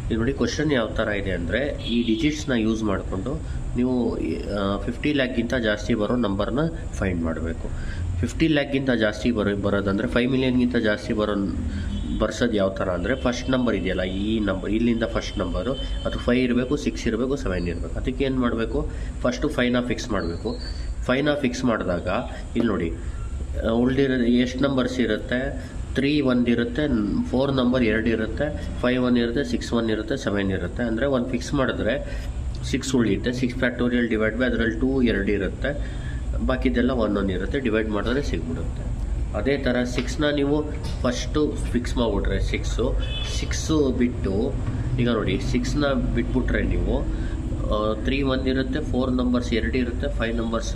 ಇದು ನೋಡಿ ಕ್ವಶನ್ ಯಾವ ಥರ ಇದೆ ಅಂದರೆ, ಈ ಡಿಜಿಟ್ಸ್ನ ಯೂಸ್ ಮಾಡಿಕೊಂಡು ನೀವು 50 ಲ್ಯಾಕ್ಗಿಂತ ಜಾಸ್ತಿ ಬರೋ ನಂಬರ್ನ ಫೈಂಡ್ ಮಾಡಬೇಕು. 50 ಲ್ಯಾಕ್ಗಿಂತ ಜಾಸ್ತಿ ಬರೋದಂದರೆ 5 ಮಿಲಿಯನ್ಗಿಂತ ಜಾಸ್ತಿ ಬರ್ಸೋದು ಯಾವ ಥರ ಅಂದರೆ, ಫಸ್ಟ್ ನಂಬರ್ ಇದೆಯಲ್ಲ ಈ ನಂಬರ್, ಇಲ್ಲಿಂದ ಫಸ್ಟ್ ನಂಬರು ಅದು 5 ಇರಬೇಕು, 6 ಇರಬೇಕು, 7 ಇರಬೇಕು. ಅದಕ್ಕೆ ಏನು ಮಾಡಬೇಕು, ಫಸ್ಟು 5ನ ಫಿಕ್ಸ್ ಮಾಡಬೇಕು. 5ನ ಫಿಕ್ಸ್ ಮಾಡಿದಾಗ ಇಲ್ಲಿ ನೋಡಿ ಉಳಿದಿರೋ ಎಷ್ಟು ನಂಬರ್ಸ್ ಇರುತ್ತೆ, 3 1 ಇರುತ್ತೆ, 4 ನಂಬರ್ 2 ಇರುತ್ತೆ, 5 1 ಇರುತ್ತೆ, 6 1 ಇರುತ್ತೆ, 7 ಇರುತ್ತೆ. ಅಂದರೆ 1 ಫಿಕ್ಸ್ ಮಾಡಿದ್ರೆ 6 ಉಳಿಯುತ್ತೆ. 6 ಫ್ಯಾಕ್ಟೋರಿಯಲ್ ಡಿವೈಡ್ ಬೈ ಅದರಲ್ಲಿ 2 2 ಇರುತ್ತೆ, ಬಾಕಿದೆಲ್ಲ 1 1 ಇರುತ್ತೆ. ಡಿವೈಡ್ ಮಾಡಿದ್ರೆ ಸಿಗ್ಬಿಡುತ್ತೆ. ಅದೇ ಥರ 6ನ ನೀವು ಫಸ್ಟು ಫಿಕ್ಸ್ ಮಾಡಿಬಿಟ್ರೆ 6 ಬಿಟ್ಟು, ಈಗ ನೋಡಿ 6ನ ಬಿಟ್ಬಿಟ್ರೆ ನೀವು 3 1 ಇರುತ್ತೆ, 4 ನಂಬರ್ಸ್ 2 ಇರುತ್ತೆ, 5 ನಂಬರ್ಸ್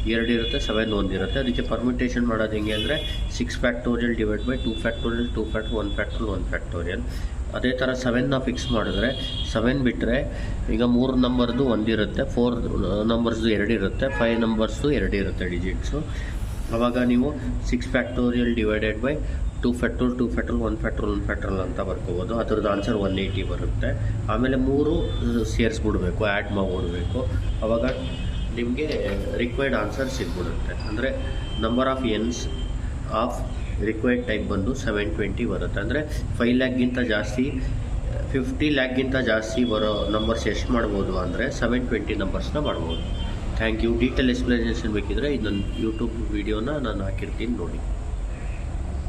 2 ಇರುತ್ತೆ, 7 1 ಇರುತ್ತೆ. ಅದಕ್ಕೆ ಪರ್ಮಿಟೇಷನ್ ಮಾಡೋದು ಹೆಂಗೆ ಅಂದರೆ 6 factorial divide by 2 factorial 2 factorial 1 factorial 1 factorial. ಅದೇ ಥರ 7ನ ಫಿಕ್ಸ್ ಮಾಡಿದ್ರೆ 7 ಬಿಟ್ಟರೆ ಈಗ 3 ನಂಬರ್ದು 1 ಇರುತ್ತೆ, 4 ನಂಬರ್ಸ್ದು 2 ಇರುತ್ತೆ, 5 ನಂಬರ್ಸ್ದು 2 ಇರುತ್ತೆ ಡಿಜಿಟ್ಸು. ಆವಾಗ ನೀವು 6 factorial divided by 2 factorial 2 factorial 1 factorial 1 factorial ಅಂತ ಬರ್ಕೋಬೋದು. ಅದ್ರದ್ದು ಆನ್ಸರ್ 180 ಬರುತ್ತೆ. ಆಮೇಲೆ 3 ಸೇರಿಸ್ಬಿಡ್ಬೇಕು, ಆ್ಯಡ್ ಮಾಡಿಬಿಡ್ಬೇಕು. ಆವಾಗ ನಿಮಗೆ ರಿಕ್ವೈರ್ಡ್ ಆನ್ಸರ್ ಸಿಗ್ಬಿಡುತ್ತೆ. ಅಂದರೆ number of n's of required type ಬಂದು 720 ಬರುತ್ತೆ. ಅಂದರೆ 5 ಲ್ಯಾಕ್ಗಿಂತ ಜಾಸ್ತಿ 50 ಲ್ಯಾಕ್ಗಿಂತ ಜಾಸ್ತಿ ಬರೋ ನಂಬರ್ಸ್ ಎಷ್ಟು ಮಾಡ್ಬೋದು ಅಂದರೆ 720 ನಂಬರ್ಸ್ನ ಮಾಡ್ಬೋದು. Thank you. ಡೀಟೇಲ್ ಎಕ್ಸ್ಪ್ಲನೇಷನ್ ಬೇಕಿದ್ರೆ ಇದನ್ನು ಯೂಟ್ಯೂಬ್ ವೀಡಿಯೋನ ನಾನು ಹಾಕಿರ್ತೀನಿ ನೋಡಿ.